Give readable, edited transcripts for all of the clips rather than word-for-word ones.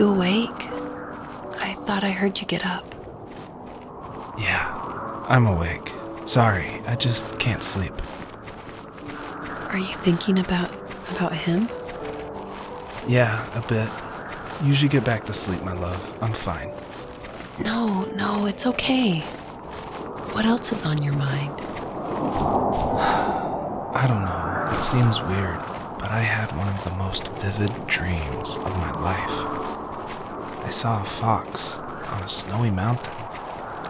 You awake? I thought I heard you get up. Yeah, I'm awake. Sorry, I just can't sleep. Are you thinking about him? Yeah, a bit. Usually get back to sleep, my love. I'm fine. No, it's okay. What else is on your mind? I don't know. It seems weird, but I had one of the most vivid dreams of my life. I saw a fox on a snowy mountain,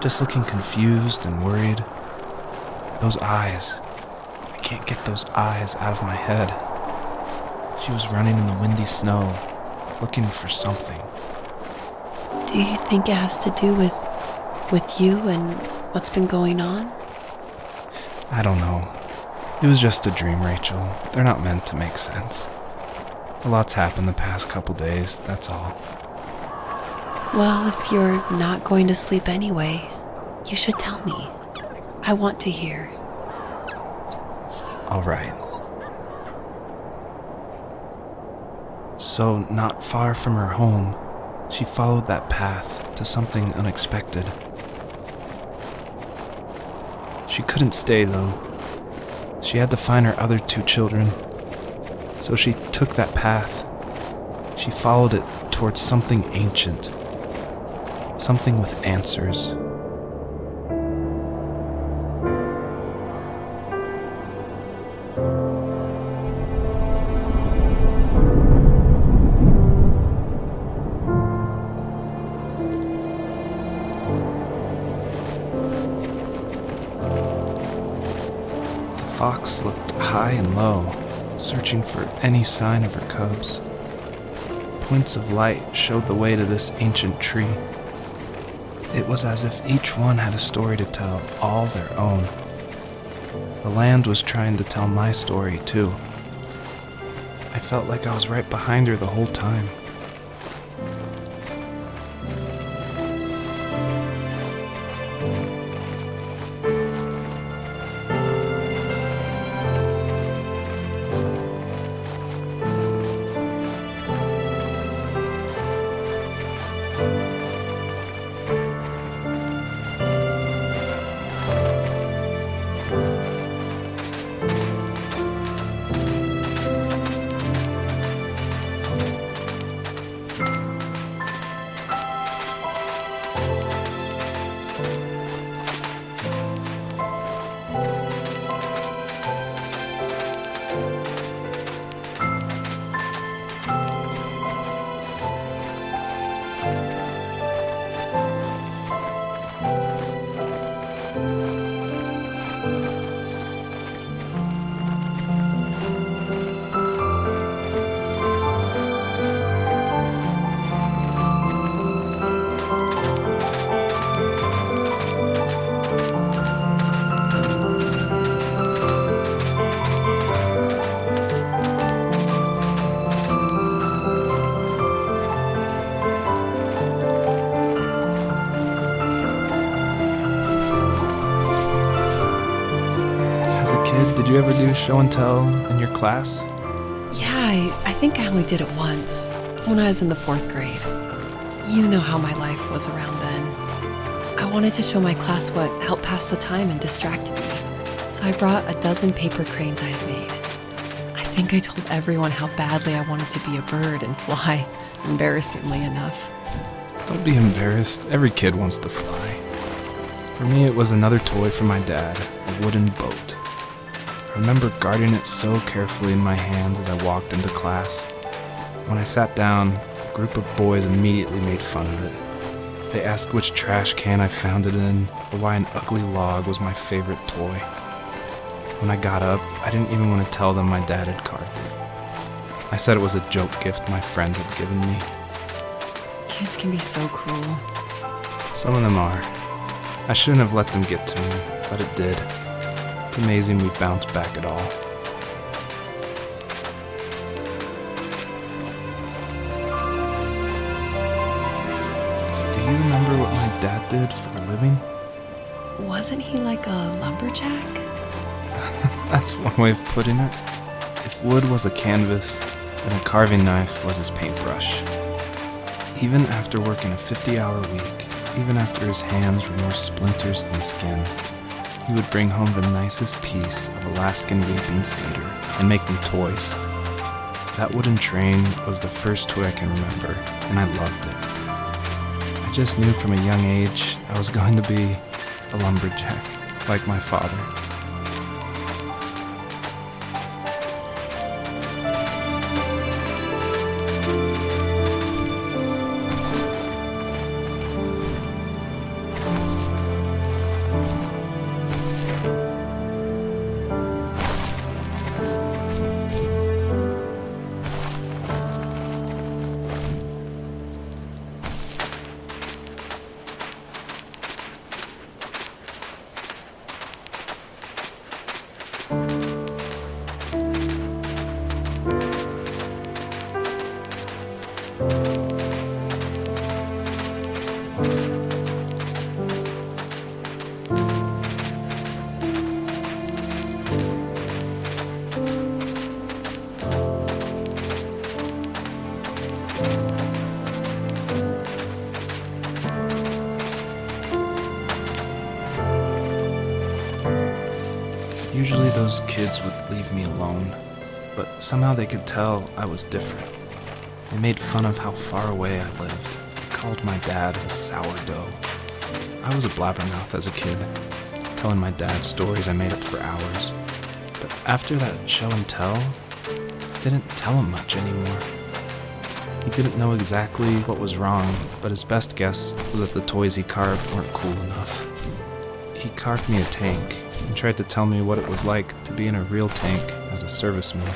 just looking confused and worried. Those eyes. I can't get those eyes out of my head. She was running in the windy snow, looking for something. Do you think it has to do with you and what's been going on? I don't know. It was just a dream, Rachel. They're not meant to make sense. A lot's happened the past couple days, that's all. Well, if you're not going to sleep anyway, you should tell me. I want to hear. All right. So, not far from her home, she followed that path to something unexpected. She couldn't stay, though. She had to find her other 2 children. So she took that path. She followed it towards something ancient. Something with answers. The fox looked high and low, searching for any sign of her cubs. Points of light showed the way to this ancient tree. It was as if each one had a story to tell, all their own. The land was trying to tell my story, too. I felt like I was right behind her the whole time. As a kid, did you ever do show and tell in your class? Yeah, I think I only did it once, when I was in the 4th grade. You know how my life was around then. I wanted to show my class what helped pass the time and distracted me, so I brought a dozen paper cranes I had made. I think I told everyone how badly I wanted to be a bird and fly, embarrassingly enough. Don't be embarrassed. Every kid wants to fly. For me, it was another toy from my dad, a wooden boat. I remember guarding it so carefully in my hands as I walked into class. When I sat down, a group of boys immediately made fun of it. They asked which trash can I found it in, or why an ugly log was my favorite toy. When I got up, I didn't even want to tell them my dad had carved it. I said it was a joke gift my friends had given me. Kids can be so cruel. Some of them are. I shouldn't have let them get to me, but it did. It's amazing we bounced back at all. Do you remember what my dad did for a living? Wasn't he like a lumberjack? That's one way of putting it. If wood was a canvas, then a carving knife was his paintbrush. Even after working a 50-hour week, even after his hands were more splinters than skin, he would bring home the nicest piece of Alaskan weeping cedar and make me toys. That wooden train was the first toy I can remember, and I loved it. I just knew from a young age I was going to be a lumberjack, like my father. Usually those kids would leave me alone, but somehow they could tell I was different. They made fun of how far away I lived. They called my dad a sourdough. I was a blabbermouth as a kid, telling my dad stories I made up for hours. But after that show and tell, I didn't tell him much anymore. He didn't know exactly what was wrong, but his best guess was that the toys he carved weren't cool enough. He carved me a tank and tried to tell me what it was like to be in a real tank as a serviceman.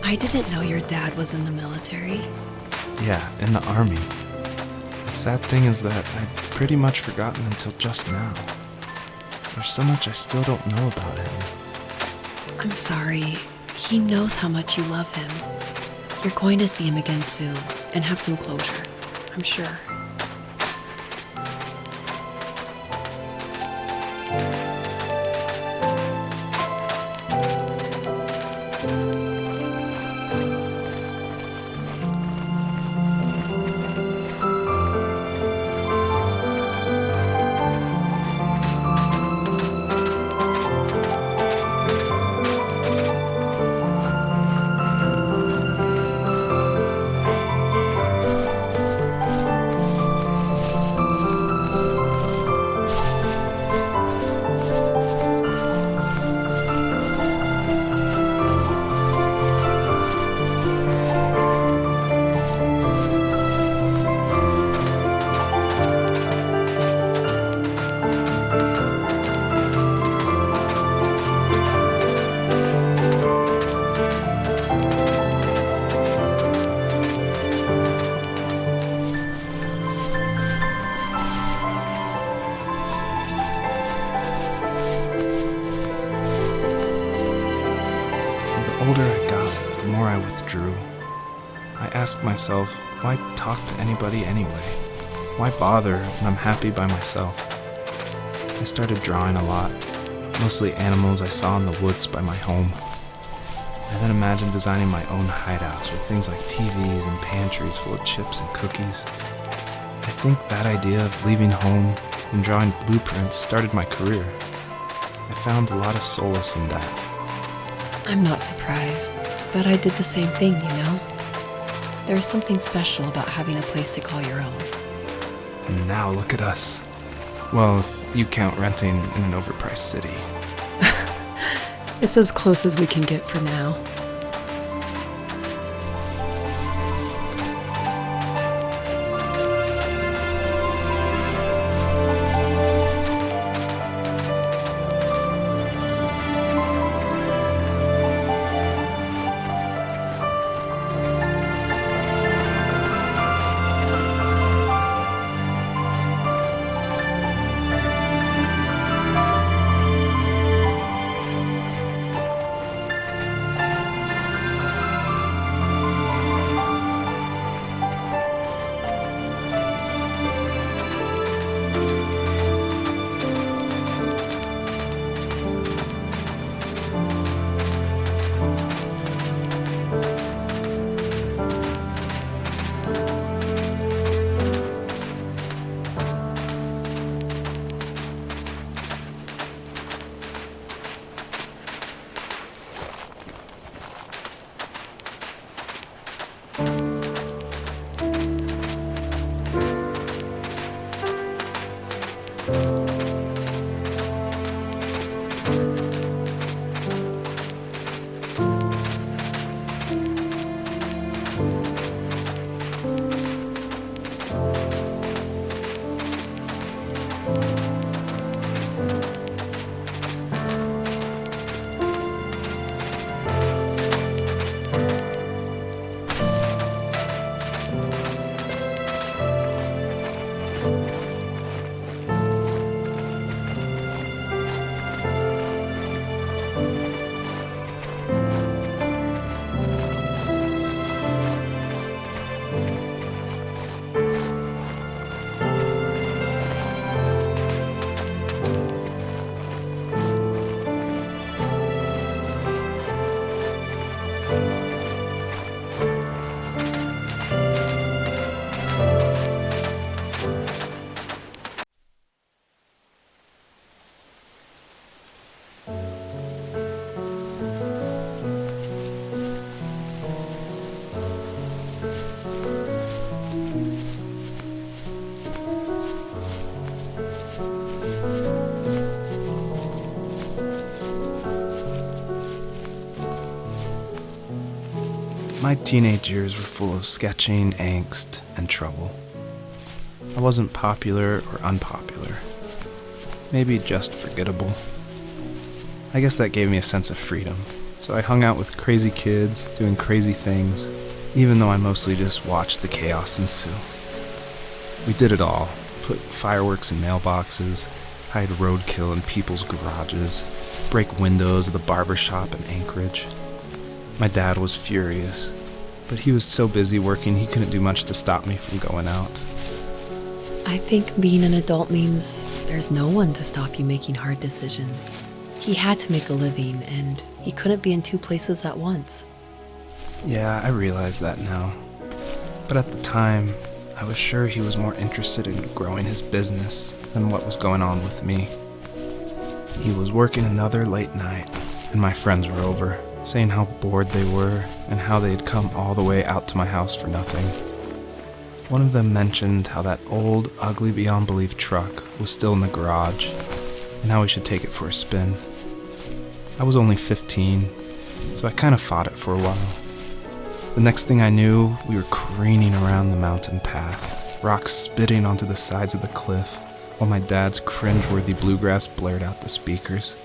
I didn't know your dad was in the military. Yeah, in the army. The sad thing is that I'd pretty much forgotten until just now. There's so much I still don't know about him. I'm sorry. He knows how much you love him. You're going to see him again soon and have some closure, I'm sure. The older I got, the more I withdrew. I asked myself, why talk to anybody anyway? Why bother when I'm happy by myself? I started drawing a lot, mostly animals I saw in the woods by my home. I then imagined designing my own hideouts with things like TVs and pantries full of chips and cookies. I think that idea of leaving home and drawing blueprints started my career. I found a lot of solace in that. I'm not surprised, but I did the same thing, you know? There's something special about having a place to call your own. And now look at us. Well, if you count renting in an overpriced city. It's as close as we can get for now. My teenage years were full of sketching, angst, and trouble. I wasn't popular or unpopular. Maybe just forgettable. I guess that gave me a sense of freedom, so I hung out with crazy kids, doing crazy things, even though I mostly just watched the chaos ensue. We did it all. Put fireworks in mailboxes, hide roadkill in people's garages, break windows of the barber shop in Anchorage. My dad was furious, but he was so busy working he couldn't do much to stop me from going out. I think being an adult means there's no one to stop you making hard decisions. He had to make a living, and he couldn't be in two places at once. Yeah, I realize that now. But at the time, I was sure he was more interested in growing his business than what was going on with me. He was working another late night, and my friends were over, saying how bored they were and how they had come all the way out to my house for nothing. One of them mentioned how that old, ugly beyond belief truck was still in the garage, and how we should take it for a spin. I was only 15, so I kind of fought it for a while. The next thing I knew, we were careening around the mountain path, rocks spitting onto the sides of the cliff, while my dad's cringeworthy bluegrass blared out the speakers.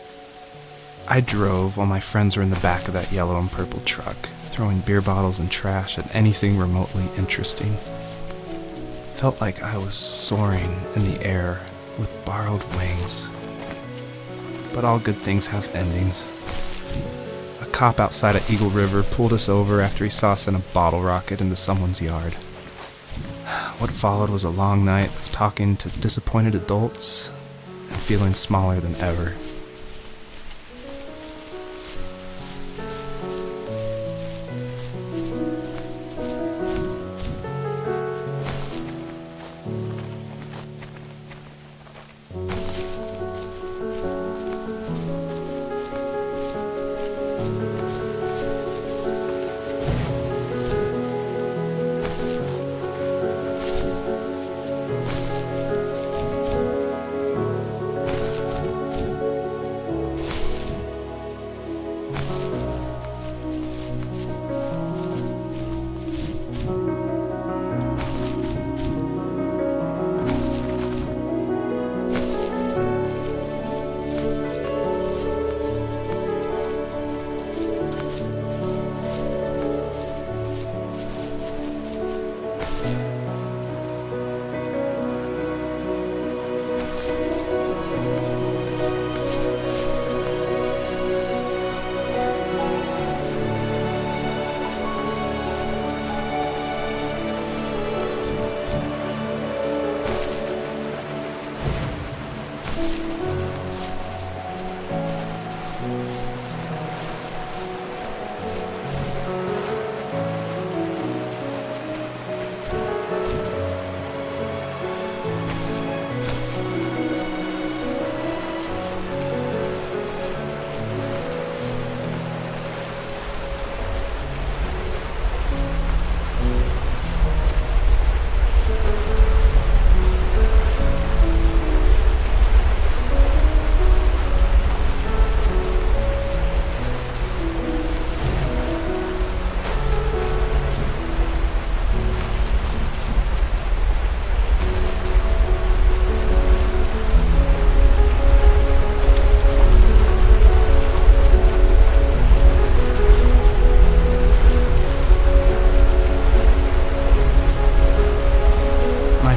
I drove while my friends were in the back of that yellow and purple truck, throwing beer bottles and trash at anything remotely interesting. Felt like I was soaring in the air with borrowed wings. But all good things have endings. A cop outside of Eagle River pulled us over after he saw us in a bottle rocket into someone's yard. What followed was a long night of talking to disappointed adults and feeling smaller than ever.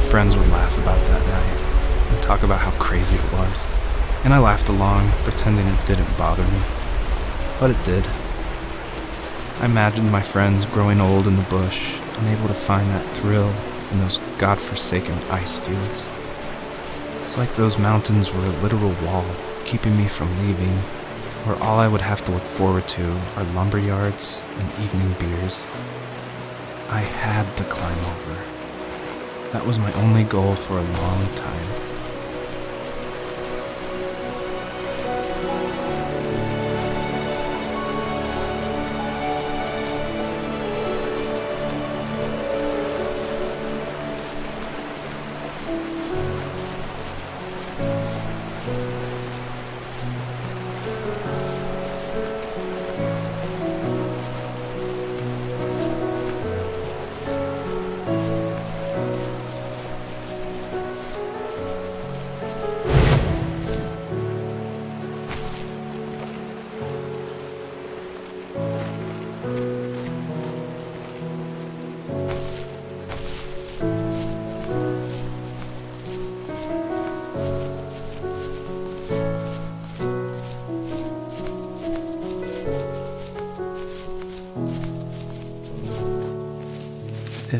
Friends would laugh about that night and talk about how crazy it was, and I laughed along, pretending it didn't bother me. But it did. I imagined my friends growing old in the bush, unable to find that thrill in those godforsaken ice fields. It's like those mountains were a literal wall, keeping me from leaving, where all I would have to look forward to are lumber yards and evening beers. I had to climb over. That was my only goal for a long time.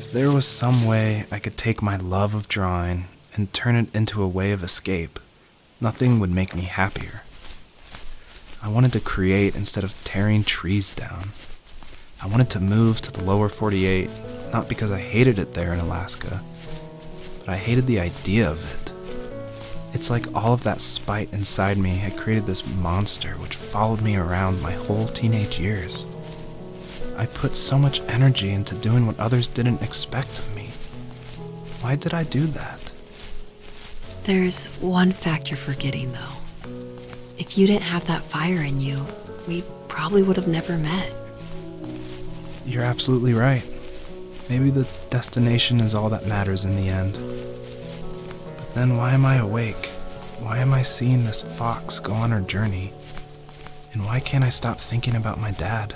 If there was some way I could take my love of drawing and turn it into a way of escape, nothing would make me happier. I wanted to create instead of tearing trees down. I wanted to move to the lower 48, not because I hated it there in Alaska, but I hated the idea of it. It's like all of that spite inside me had created this monster which followed me around my whole teenage years. I put so much energy into doing what others didn't expect of me. Why did I do that? There's one fact you're forgetting, though. If you didn't have that fire in you, we probably would have never met. You're absolutely right. Maybe the destination is all that matters in the end. But then why am I awake? Why am I seeing this fox go on her journey? And why can't I stop thinking about my dad?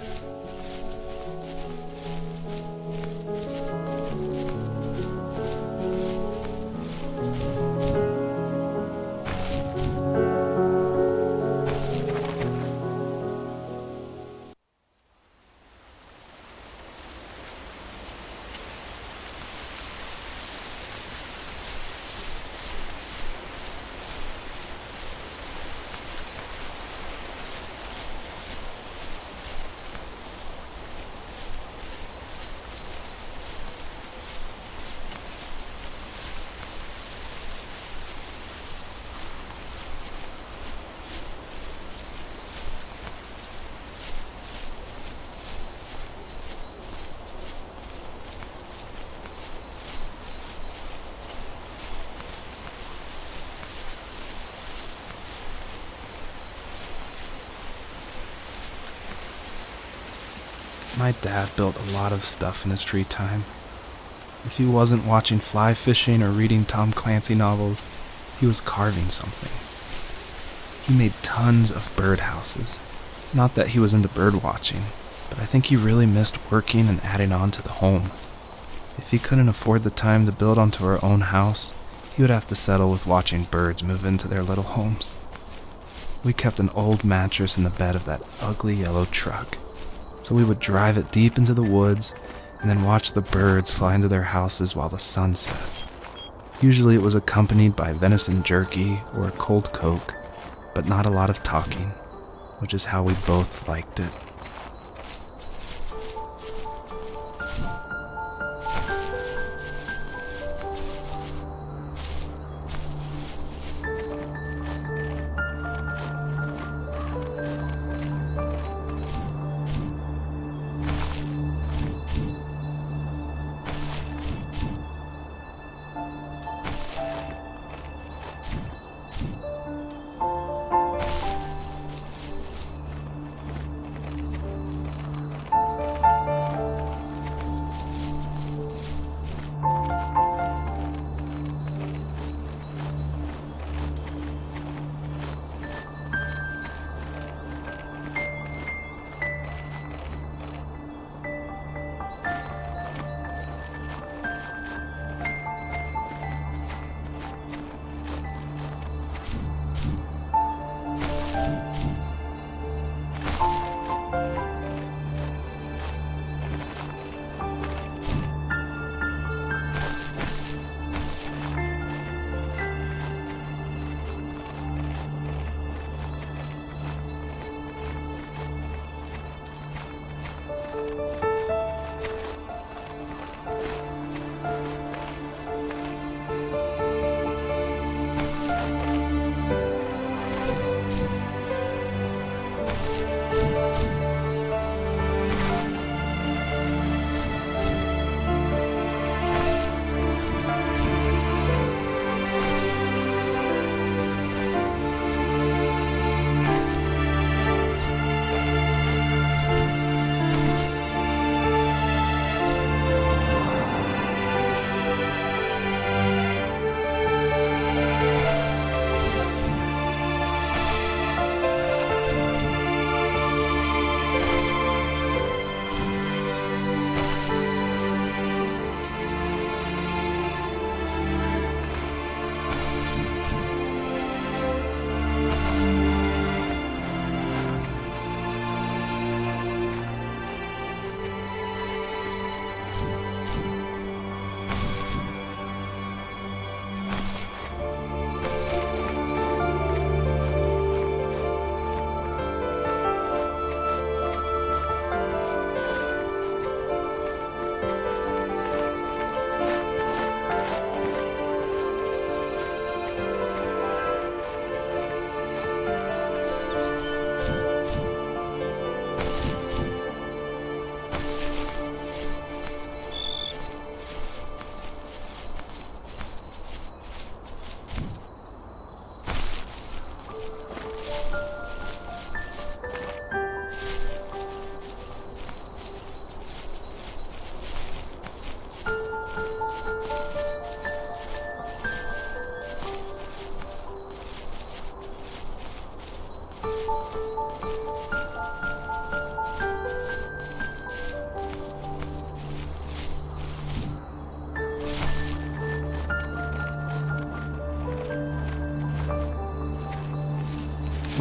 My dad built a lot of stuff in his free time. If he wasn't watching fly fishing or reading Tom Clancy novels, he was carving something. He made tons of birdhouses. Not that he was into bird watching, but I think he really missed working and adding on to the home. If he couldn't afford the time to build onto our own house, he would have to settle with watching birds move into their little homes. We kept an old mattress in the bed of that ugly yellow truck, so we would drive it deep into the woods and then watch the birds fly into their houses while the sun set. Usually it was accompanied by venison jerky or a cold Coke, but not a lot of talking, which is how we both liked it.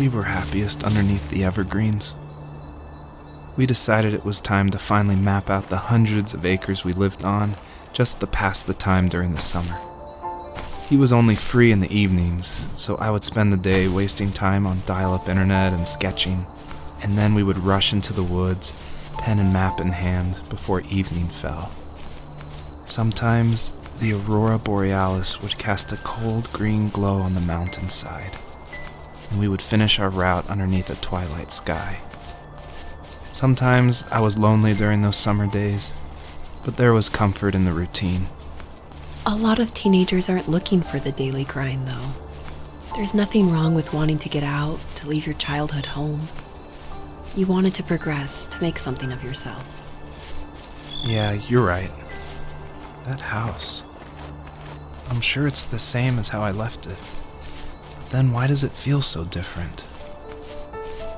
we were happiest underneath the evergreens. We decided it was time to finally map out the hundreds of acres we lived on just to pass the time during the summer. He was only free in the evenings, so I would spend the day wasting time on dial-up internet and sketching, and then we would rush into the woods, pen and map in hand, before evening fell. Sometimes, the aurora borealis would cast a cold green glow on the mountainside, and we would finish our route underneath a twilight sky. Sometimes I was lonely during those summer days, but there was comfort in the routine. A lot of teenagers aren't looking for the daily grind, though. There's nothing wrong with wanting to get out, to leave your childhood home. You wanted to progress, to make something of yourself. Yeah, you're right. That house. I'm sure it's the same as how I left it. Then why does it feel so different?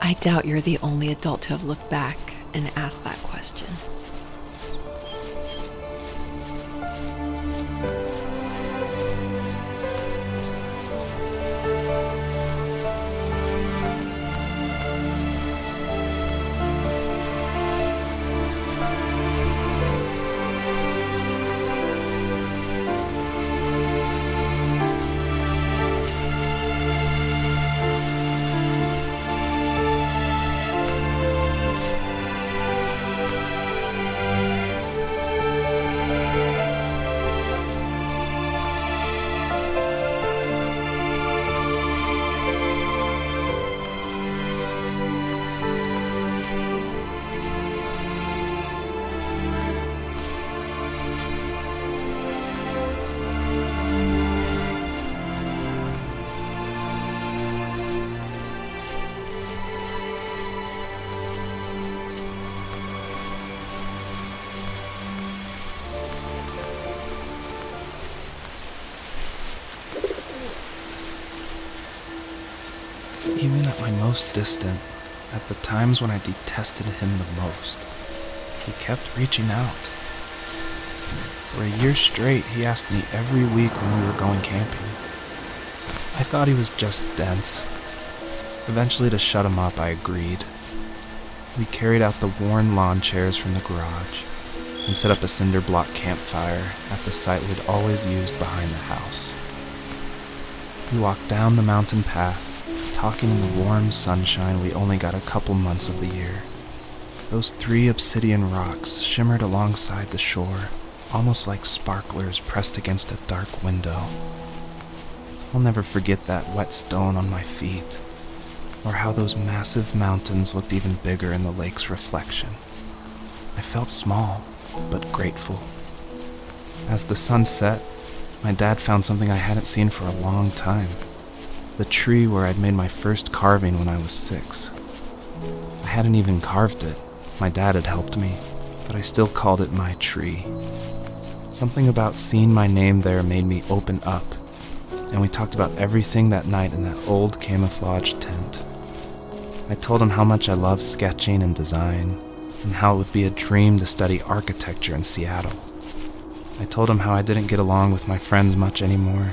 I doubt you're the only adult to have looked back and asked that question. Even at my most distant, at the times when I detested him the most, he kept reaching out. For a year straight, he asked me every week when we were going camping. I thought he was just dense. Eventually, to shut him up, I agreed. We carried out the worn lawn chairs from the garage and set up a cinder block campfire at the site we'd always used behind the house. We walked down the mountain path, talking in the warm sunshine we only got a couple months of the year. Those 3 obsidian rocks shimmered alongside the shore, almost like sparklers pressed against a dark window. I'll never forget that wet stone on my feet, or how those massive mountains looked even bigger in the lake's reflection. I felt small, but grateful. As the sun set, my dad found something I hadn't seen for a long time. The tree where I'd made my first carving when I was 6. I hadn't even carved it. My dad had helped me, but I still called it my tree. Something about seeing my name there made me open up, and we talked about everything that night in that old camouflage tent. I told him how much I loved sketching and design, and how it would be a dream to study architecture in Seattle. I told him how I didn't get along with my friends much anymore,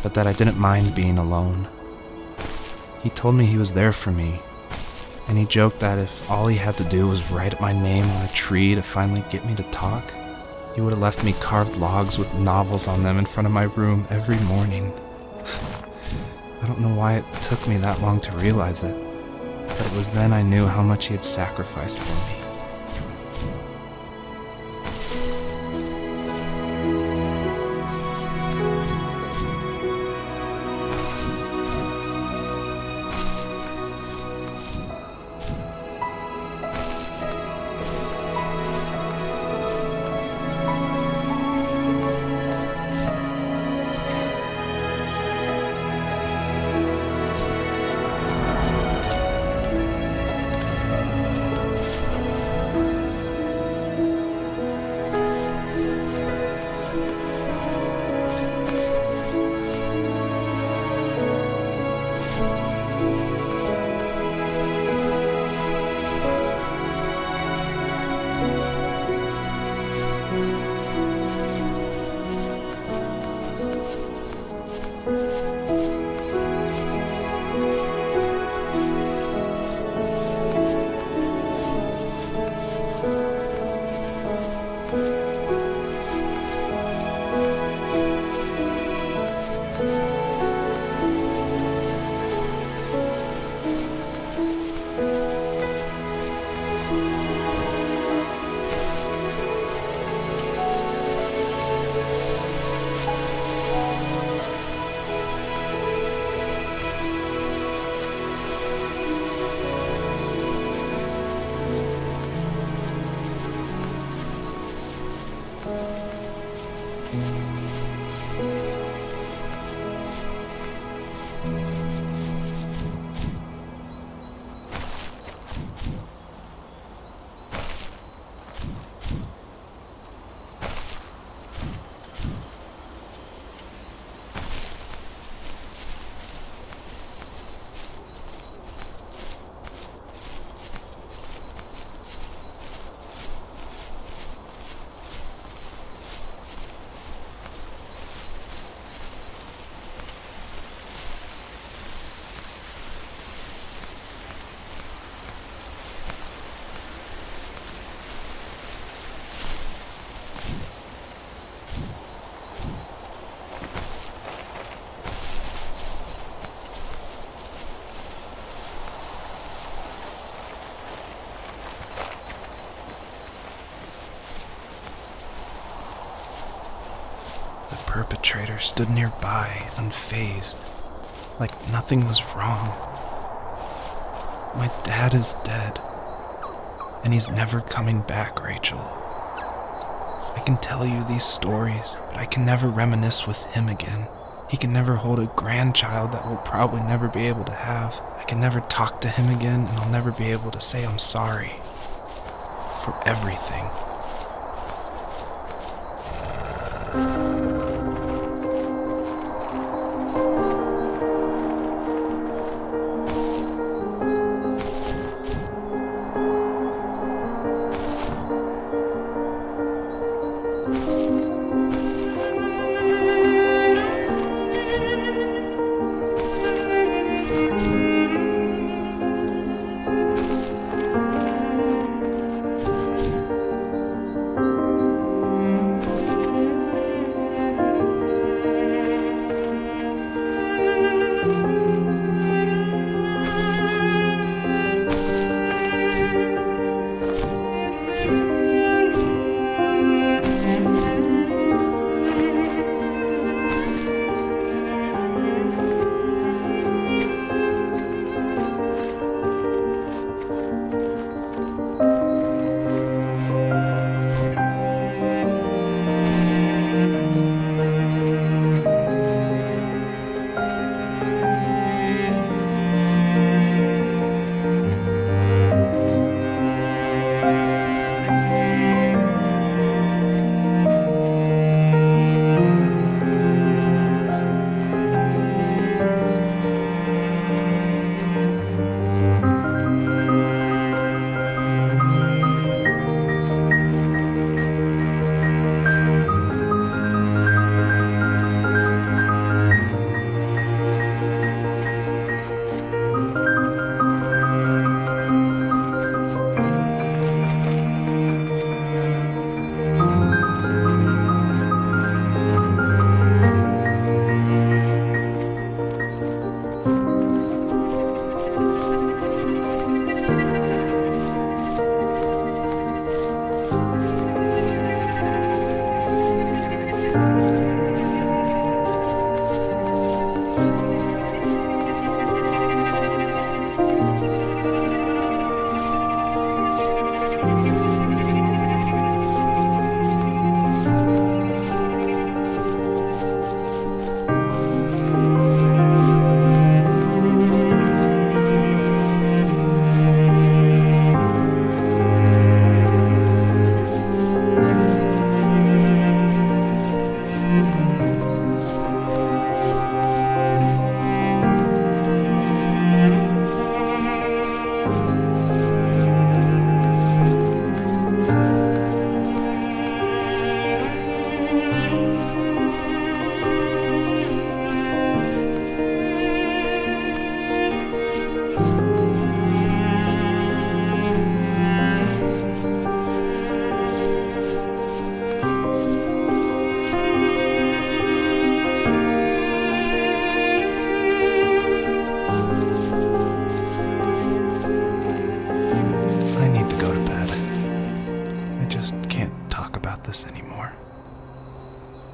but that I didn't mind being alone. He told me he was there for me, and he joked that if all he had to do was write my name on a tree to finally get me to talk, he would have left me carved logs with novels on them in front of my room every morning. I don't know why it took me that long to realize it, but it was then I knew how much he had sacrificed for me. perpetrator stood nearby, unfazed, like nothing was wrong. My dad is dead, and he's never coming back, Rachel. I can tell you these stories, but I can never reminisce with him again. He can never hold a grandchild that we'll probably never be able to have. I can never talk to him again, and I'll never be able to say I'm sorry for everything.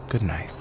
Good night.